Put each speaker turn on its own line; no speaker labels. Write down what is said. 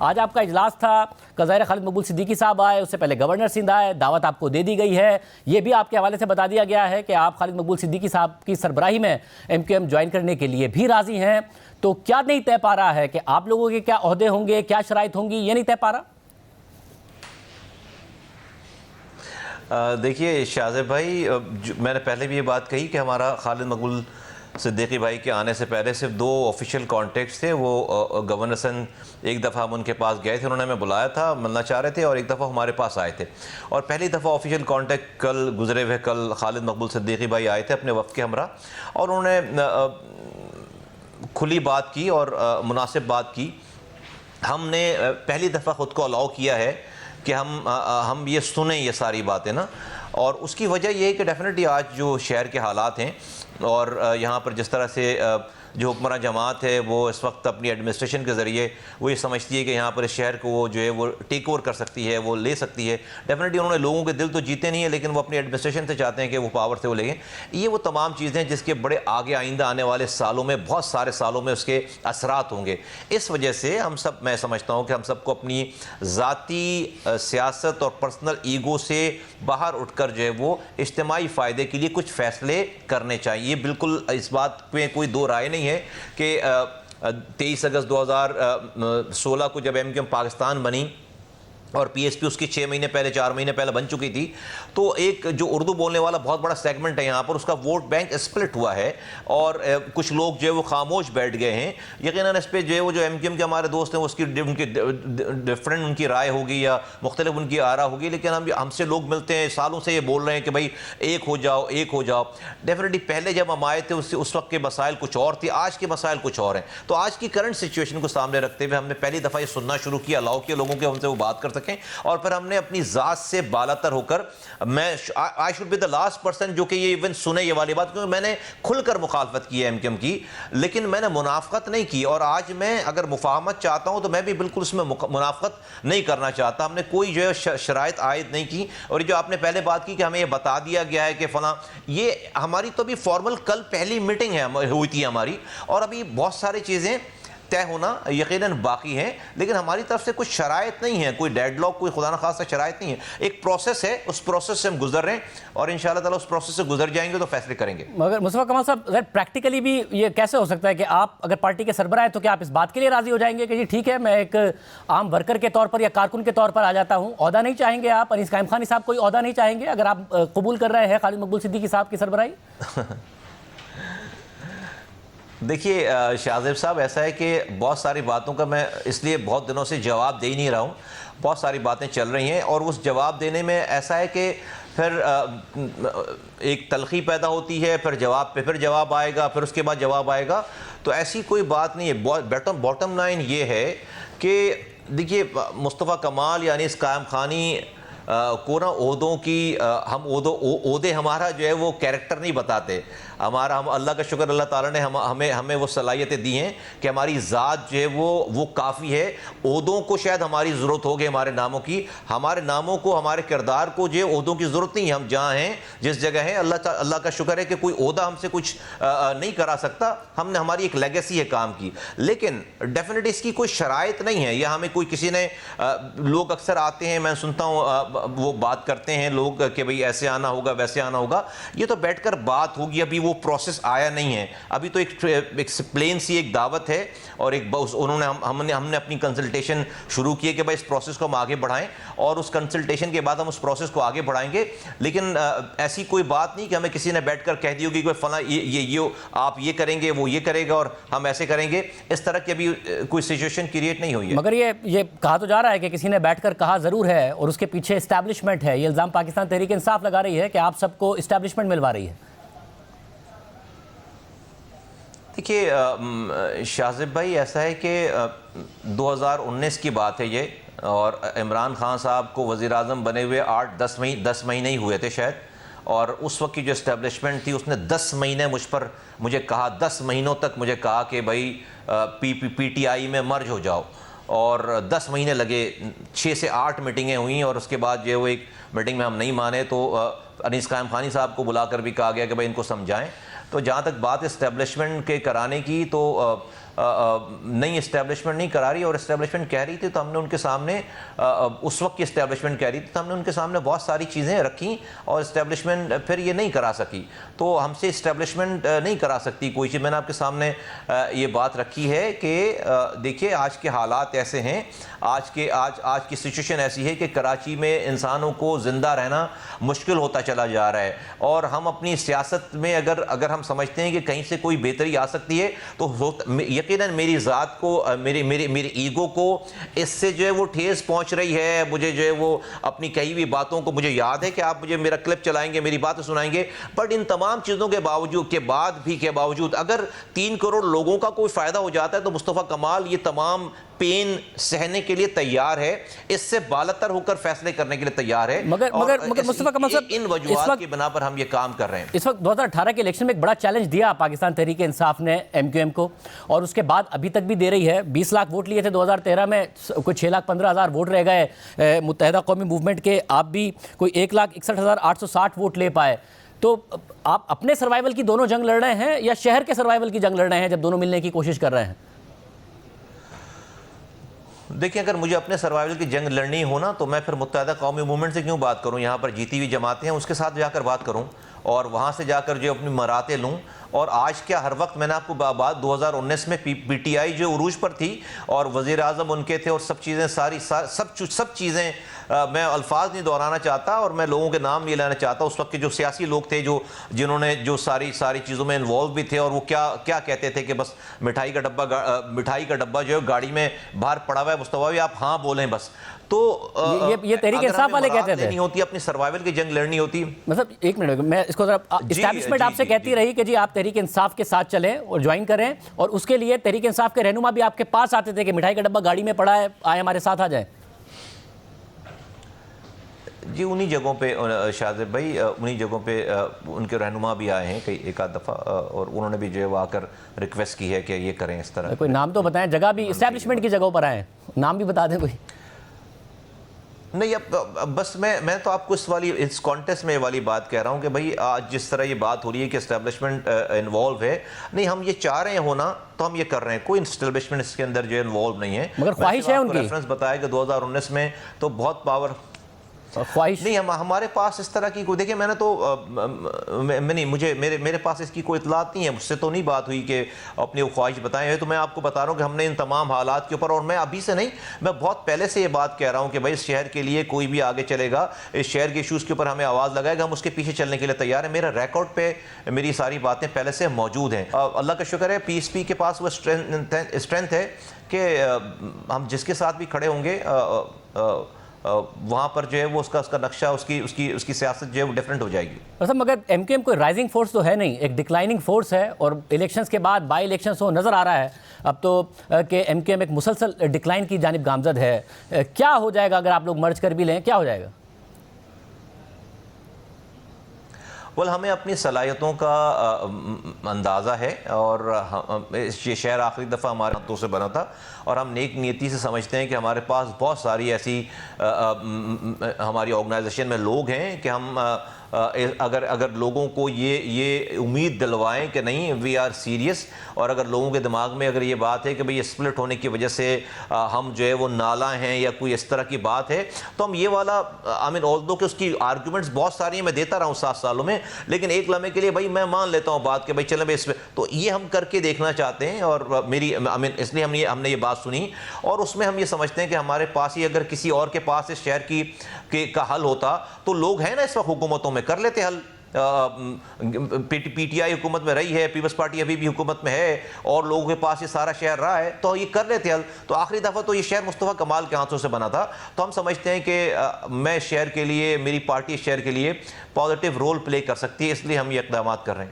आज आपका इजलास था, ज़ाहिर खालिद मकबूल सिद्दीकी साहब आए, उससे पहले गवर्नर सिंध आए, दावत आपको दे दी गई है। ये भी आपके हवाले से बता दिया गया है कि आप खालिद मकबूल सिद्दीकी साहब की सरबराही में MQM ज्वाइन करने के लिए भी राजी हैं। तो क्या नहीं तय पा रहा है कि आप लोगों के क्या ओहदे होंगे, क्या शराइत होंगी, ये नहीं तय पा रहा?
देखिए शाहज़ेब भाई, मैंने पहले भी ये बात कही कि हमारा खालिद मकबूल सिद्दीकी भाई के आने से पहले सिर्फ 2 ऑफिशियल कॉन्टेक्ट्स थे। वो गवर्नर सन एक दफ़ा हम उनके पास गए थे, उन्होंने हमें बुलाया था, मिलना चाह रहे थे, और एक दफ़ा हमारे पास आए थे। और पहली दफ़ा ऑफिशियल कॉन्टेक्ट कल गुजरे हुए कल खालिद मकबूल सिद्दीकी भाई आए थे अपने वफ़द के हमरा, और उन्होंने खुली बात की और मुनासिब बात की। हमने पहली दफ़ा ख़ुद को अलाउ किया है कि हम ये सुने ये सारी बातें ना, और उसकी वजह ये है कि डेफिनेटली आज जो शहर के हालात हैं और यहाँ पर जिस तरह से जो हुक्मरान जमात है वो इस वक्त अपनी एडमिनिस्ट्रेशन के ज़रिए वो ये समझती है कि यहाँ पर इस शहर को वो जो है वो टेक ओवर कर सकती है, वो ले सकती है। डेफिनेटली उन्होंने लोगों के दिल तो जीते नहीं है, लेकिन वो अपनी एडमिनिस्ट्रेशन से चाहते हैं कि वो पावर से वो लें। ये वो तमाम चीज़ें हैं जिसके बड़े आगे आइंदा आने वाले सालों में, बहुत सारे सालों में उसके असरात होंगे। इस वजह से हम सब, मैं समझता हूँ कि हम सबको अपनी ज़ाती सियासत और पर्सनल ईगो से बाहर उठकर जो है वो इज्तिमाई फ़ायदे के लिए कुछ फ़ैसले करने चाहिए। बिल्कुल इस बात में कोई दो राय नहीं है कि 23 अगस्त 2016 को जब MQM पाकिस्तान बनी और PSP उसकी 6 महीने पहले, 4 महीने पहले बन चुकी थी, तो एक जो उर्दू बोलने वाला बहुत बड़ा सेगमेंट है यहाँ पर, उसका वोट बैंक स्प्लिट हुआ है और कुछ लोग जो है वो खामोश बैठ गए हैं। यकीनन इस पर जो है वो जो MQM के हमारे दोस्त हैं उसकी उनकी डिफरेंट उनकी राय होगी या मुख्तलिफ उनकी आरा होगी, लेकिन हमसे लोग मिलते हैं, सालों से ये बोल रहे हैं कि भाई एक हो जाओ, एक हो जाओ। डेफिनेटली पहले जब हम आए थे उस वक्त के मसाइल कुछ और थे, आज के मसाइल कुछ और हैं। तो आज की करंट सिचुएशन को सामने रखते हुए हमने पहली दफ़ा ये सुनना शुरू किया, अलाउ किया लोगों के हमसे वो बात कर सकें, और फिर हमने अपनी जात से बालातर होकर, I should be the last person जो कि ये इवन सुने ये वाली बात, क्योंकि मैंने खुलकर मुखालफत की है MQM की, लेकिन मैंने मुनाफकत नहीं की। और आज मैं अगर मुफाहमत चाहता हूं तो मैं भी बिल्कुल उसमें मुनाफकत नहीं करना चाहता। हमने कोई जो है शराइत आयद नहीं की। और जो आपने पहले बात की कि हमें ये बता दिया गया है कि फला, ये हमारी तो अभी फॉर्मल कल पहली मीटिंग है हुई थी हमारी, और अभी बहुत सारी चीज़ें तय होना यकीनन बाकी है, लेकिन हमारी तरफ से कुछ शराइत नहीं है, कोई डेडलॉक, कोई खुदा न खासा शराइत नहीं है। एक प्रोसेस है, उस प्रोसेस से हम गुजर रहे हैं और इंशाल्लाह ताला उस प्रोसेस से गुजर जाएंगे तो फैसले करेंगे।
मगर मुस्तफा कमाल साहब, प्रैक्टिकली भी ये कैसे हो सकता है कि आप अगर पार्टी के सरबराह हैं तो क्या आप इस बात के लिए राजी हो जाएंगे कि जी ठीक है, मैं एक आम वर्कर के तौर पर या कारकुन के तौर पर आ जाता हूँ? ओहदा नहीं चाहेंगे आप? अनीस कायम खानी साहब कोई ओहदा नहीं चाहेंगे अगर आप कबूल कर रहे हैं खालिद मकबूल सिद्दीकी साहब की सरबराही?
देखिए शाहज़ेब साहब, ऐसा है कि बहुत सारी बातों का मैं इसलिए बहुत दिनों से जवाब दे ही नहीं रहा हूँ। बहुत सारी बातें चल रही हैं और उस जवाब देने में ऐसा है कि फिर एक तलखी पैदा होती है, फिर जवाब पे फिर जवाब आएगा, फिर उसके बाद जवाब आएगा। तो ऐसी कोई बात नहीं है। बॉटम लाइन ये है कि देखिए, मुस्तफ़ा कमाल यानी इस कायम खानी को ना ओहदों की हम ओहदे हमारा जो है वो कैरेक्टर नहीं बताते। हम अल्लाह का शुक्र, अल्लाह ताला ने हमें वो सलाहियतें दी हैं कि हमारी ज़ात जो है वो काफ़ी है। ओहदों को शायद हमारी ज़रूरत होगी, हमारे नामों की, हमारे नामों को, हमारे किरदार को जो है ओहदों की ज़रूरत नहीं है। हम जहाँ हैं, जिस जगह हैं, अल्लाह का शुक्र है कि कोई ओहदा हमसे कुछ नहीं करा सकता। हमने, हमारी एक लेगेसी है काम की, लेकिन डेफिनेटली इसकी कोई शराइत नहीं है। या हमें कोई किसी ने लोग अक्सर आते हैं, मैं सुनता हूँ वो बात करते हैं लोग कि भाई ऐसे आना होगा, वैसे आना होगा। ये तो बैठकर बात होगी, अभी वो प्रोसेस आया नहीं है। अभी तो एक प्लेन सी एक दावत है और एक हमने अपनी कंसल्टेशन शुरू की है कि भाई इस प्रोसेस को हम आगे बढ़ाएं, और उस कंसल्टेशन के बाद हम उस प्रोसेस को आगे बढ़ाएंगे। लेकिन ऐसी कोई बात नहीं कि हमें किसी ने बैठकर कह दी होगी कि फला ये आप ये करेंगे, वो ये करेगा और हम ऐसे करेंगे। इस तरह की अभी कोई सिचुएशन क्रिएट नहीं हुई है।
मगर ये कहा तो जा रहा है कि किसी ने बैठकर कहा ज़रूर है और उसके पीछे इस्टेब्लिशमेंट है। ये इल्ज़ाम पाकिस्तान तहरीक इंसाफ लगा रही है कि आप सबको इस्टेब्लिशमेंट मिलवा रही है।
देखिए शाहज़ेब भाई, ऐसा है कि 2019 की बात है ये, और इमरान खान साहब को वज़ीर-ए-आज़म बने हुए 10 महीने ही हुए थे शायद। और उस वक्त की जो इस्टेब्लिशमेंट थी उसने 10 महीने मुझे कहा, 10 महीनों तक मुझे कहा कि भाई PTI में मर्ज हो जाओ। और 10 महीने लगे, 6 से 8 मीटिंगें हुई, और उसके बाद जो वो एक मीटिंग में हम नहीं माने तो अनीस कायम खानी साहब को बुलाकर भी कहा गया कि भाई इनको समझाएं। तो जहाँ तक बात इस्टेब्लिशमेंट के कराने की, तो नई इस्टेब्लिशमेंट नहीं करा रही और इस्टेब्लिशमेंट कह रही थी तो हमने उनके सामने उस वक्त की इस्टेब्लिशमेंट कह रही थी तो हमने उनके सामने बहुत सारी चीज़ें रखी और इस्टेब्लिशमेंट फिर ये नहीं करा सकी। तो हमसे इस्टेब्लिशमेंट नहीं करा सकती कोई चीज़। मैंने आपके सामने ये बात रखी है कि देखिए आज के हालात ऐसे हैं, आज की सिचुएशन ऐसी है कि कराची में इंसानों को ज़िंदा रहना मुश्किल होता चला जा रहा है और हम अपनी सियासत में अगर हम समझते हैं कि कहीं से कोई बेहतरी आ सकती है तो यकीनन मेरी ज़ात को, मेरी ईगो को इससे जो है वो ठेस पहुंच रही है। मुझे जो है वो अपनी कही हुई बातों को, मुझे याद है कि आप मुझे मेरा क्लिप चलाएंगे, मेरी बातें सुनाएंगे, बट इन तमाम चीज़ों के बावजूद अगर 3 करोड़ लोगों का कोई फ़ायदा हो जाता है तो मुस्तफ़ा कमाल ये तमाम पेन सहने के लिए तैयार है, इससे बालतर होकर फैसले करने के लिए तैयार है।
मगर मुस्तफ़ा कमाल साहब,
इन वजूहात की बिना पर हम ये काम कर रहे हैं।
इस वक्त 2018 के इलेक्शन में एक बड़ा चैलेंज दिया पाकिस्तान तहरीक इंसाफ ने MQM को और उसके बाद अभी तक भी दे रही है। 20 लाख वोट लिए थे 2013 में, कोई 6,15,000 वोट रह गए मुत्तहिदा कौमी मूवमेंट के, आप भी कोई 1,61,860 वोट ले पाए। तो आप अपने सर्वाइवल की दोनों जंग लड़ रहे हैं या शहर के सर्वाइवल की जंग लड़ रहे हैं जब दोनों मिलने की कोशिश कर रहे हैं?
देखिए, अगर मुझे अपने सर्वाइवल की जंग लड़नी हो ना तो मैं फिर मुत्तहिदा कौमी मूवमेंट से क्यों बात करूं? यहाँ पर जीती हुई जमातें हैं उसके साथ जाकर बात करूं और वहाँ से जाकर जो अपनी मराते लूँ। और आज क्या हर वक्त मैंने आपको बात 2019 में PTI जो उरूज पर थी और वज़ीर आज़म उनके थे और सब चीज़ें सब चीज़ें मैं अल्फाज नहीं दोहराना चाहता और मैं लोगों के नाम नहीं लेना चाहता। उस वक्त के जो सियासी लोग थे जिन्होंने जो सारी चीज़ों में इन्वॉल्व भी थे और वो क्या कहते थे कि बस मिठाई का डब्बा जो है गाड़ी में बाहर पड़ा हुआ है, मुस्तफा भी आप हाँ बोलें बस। तो
ये तहरीक इंसाफ वाले कहते थे
नहीं होती, अपनी सर्वाइवल की जंग लड़नी होती।
मतलब एक मिनट, मैं इसको जरा इस्टेब्लिशमेंट आपसे कहती रही कि जी आप तहरीक इंसाफ के साथ चलें और ज्वाइन करें, और उसके लिए तहरीक इंसाफ के रहनुमा भी आपके पास आते थे कि मिठाई का डब्बा गाड़ी में पड़ा है, आए हमारे साथ आ जाए।
जी उन्हीं जगहों पे शाहज़ेब भाई, उन्हीं जगहों पे उनके रहनुमा भी आए हैं कई एक आध दफ़ा और उन्होंने भी जो है वो आकर रिक्वेस्ट की है कि ये करें इस तरह।
कोई नाम तो बताएं, जगह भी इस्टेब्लिशमेंट की जगहों पर आए, नाम भी बता दें कोई।
नहीं, अब बस मैं तो आपको इस कॉन्टेस्ट में वाली बात कह रहा हूँ कि भाई आज जिस तरह ये बात हो रही है कि इस्टेब्लिशमेंट इन्वॉल्व है, नहीं हम ये चाह रहे हैं होना तो हम ये कर रहे हैं, कोई इस्टेब्लिशमेंट इसके अंदर जो इन्वॉल्व नहीं है।
मगर ख्वाहिश है उनकी।
रेफरेंस बताया कि 2019 में तो बहुत पावर
ख्वाहिश
नहीं, हमारे पास इस तरह की कोई, देखिए मैंने तो नहीं, मेरे पास इसकी कोई इतलात नहीं है, मुझसे तो नहीं बात हुई कि अपनी वो ख्वाहिश बताएं हैं। तो मैं आपको बता रहा हूँ कि हमने इन तमाम हालात के ऊपर, और मैं अभी से नहीं, मैं बहुत पहले से ये बात कह रहा हूँ कि भाई इस शहर के लिए कोई भी आगे चलेगा, इस शहर के इशूज़ के ऊपर हमें आवाज़ लगाएगा, हम उसके पीछे चलने के लिए तैयार है। मेरा रिकॉर्ड पे मेरी सारी बातें पहले से मौजूद हैं। अल्लाह का शुक्र है PSP के पास वो स्ट्रेंथ है कि हम जिसके साथ भी खड़े होंगे वहाँ पर जो है वो उसका नक्शा, उसकी सियासत जो है वो डिफरेंट हो जाएगी।
मतलब मगर MQM कोई राइजिंग फोर्स तो है नहीं, एक डिक्लाइनिंग फोर्स है, और इलेक्शंस के बाद बाई इलेक्शंस हो नज़र आ रहा है अब तो कि MQM एक मुसलसल डिक्लाइन की जानिब गामजद है। क्या हो जाएगा अगर आप लोग मर्ज कर भी लें, क्या हो जाएगा?
हमें अपनी सलाहियतों का अंदाज़ा है और ये शहर आखिरी दफ़ा हमारे हाथों से बना था और हम नेक नीयती से समझते हैं कि हमारे पास बहुत सारी ऐसी हमारी ऑर्गेनाइजेशन में लोग हैं कि हम अगर लोगों को ये उम्मीद दिलवाएं कि नहीं वी आर सीरियस, और अगर लोगों के दिमाग में अगर ये बात है कि भाई ये स्प्लिट होने की वजह से हम जो है वो नाला हैं या कोई इस तरह की बात है, तो हम ये वाला ऑल्दो कि उसकी आर्गूमेंट्स बहुत सारी हैं, मैं देता रहा हूँ 7 सालों में, लेकिन एक लम्हे के लिए भाई मैं मान लेता हूँ बात कि भाई चलें भाई इसमें, तो ये हम करके देखना चाहते हैं। और इसलिए हमने ये बात सुनी और उसमें हम ये समझते हैं कि हमारे पास ही अगर किसी और के पास इस शहर का हल होता तो लोग हैं ना इस वक्त हुकूमतों में, कर लेते हल। PTI हुकूमत में रही है, पीपल्स पार्टी अभी भी हुकूमत में है और लोगों के पास ये सारा शहर रहा है, तो ये कर लेते हल। तो आखिरी दफ़ा तो ये शहर मुस्तफ़ा कमाल के हाथों से बना था, तो हम समझते हैं कि मैं शहर के लिए, मेरी पार्टी शहर के लिए पॉजिटिव रोल प्ले कर सकती है, इसलिए हम ये इक़दाम कर रहे हैं।